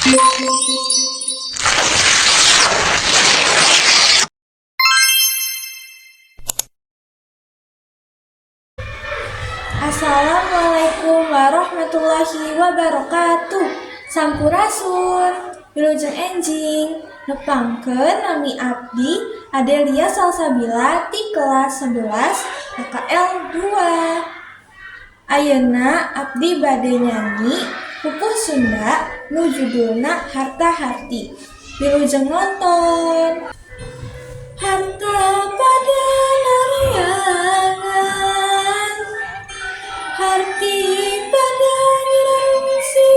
Assalamualaikum warahmatullahi wabarakatuh. Sampurasun, wilujeng enjing, nepangkeun nami abdi Adelia Salsabila ti kelas 11 PKL 2. Ayeuna abdi bade nyanyi pupuh Sunda nu judulna Harta Harti. Wilujeng nonton. Harta pada nariangan, harti pada nyerangsi,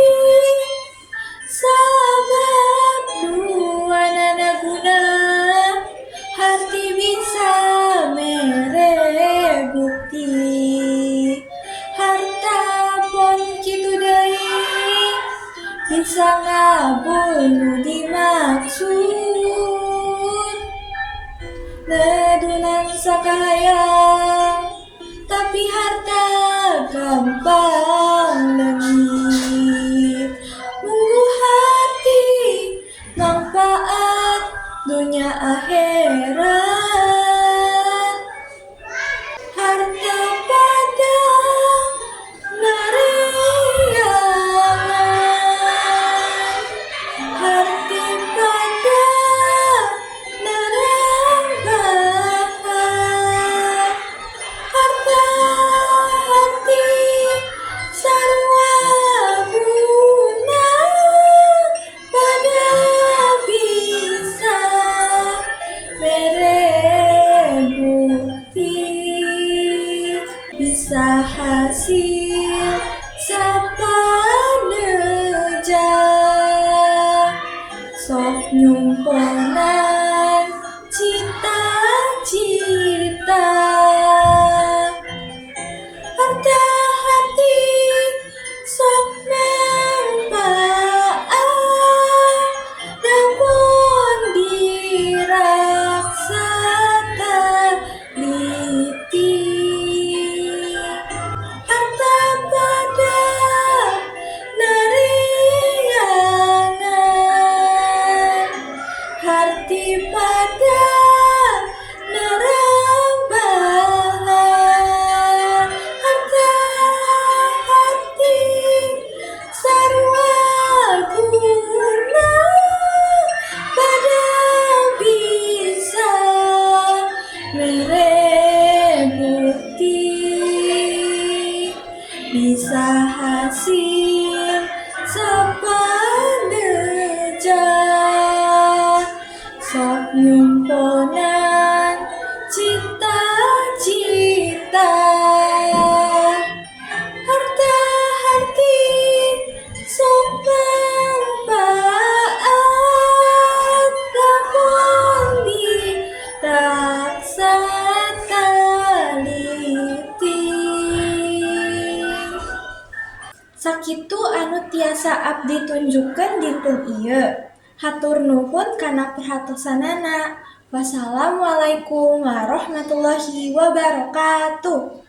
sabab duanana guna, harti bisa mere bukti. Harta pon kitu deui, bisa ngabunuh dimaksud. Nedunan sakayang, tapi harta gampang leungit. Munggu hati manfaat dunia akhirat. Harta pada nariangan, harti pada narambahan. Harta harti sarua guna, pada bisa mere bukti. Bisa hasil sapaneja, sok nyumponan cita-cita. Harta hati sok manfaat, namun diraksa teliti. Harta pada nariangan, harti pada narambahan. Harta harti sarua guna, pada bisa mere bukti. Bisa hasil sapaneja, sok nyumponan cita-cita. Harta harti sok manfaat, namun diraksa teliti. Sakitu anu tiasa abdi tunjukkeun dinten ieu. Hatur nuhun kana perhatosanana. Wassalamualaikum warahmatullahi wabarakatuh.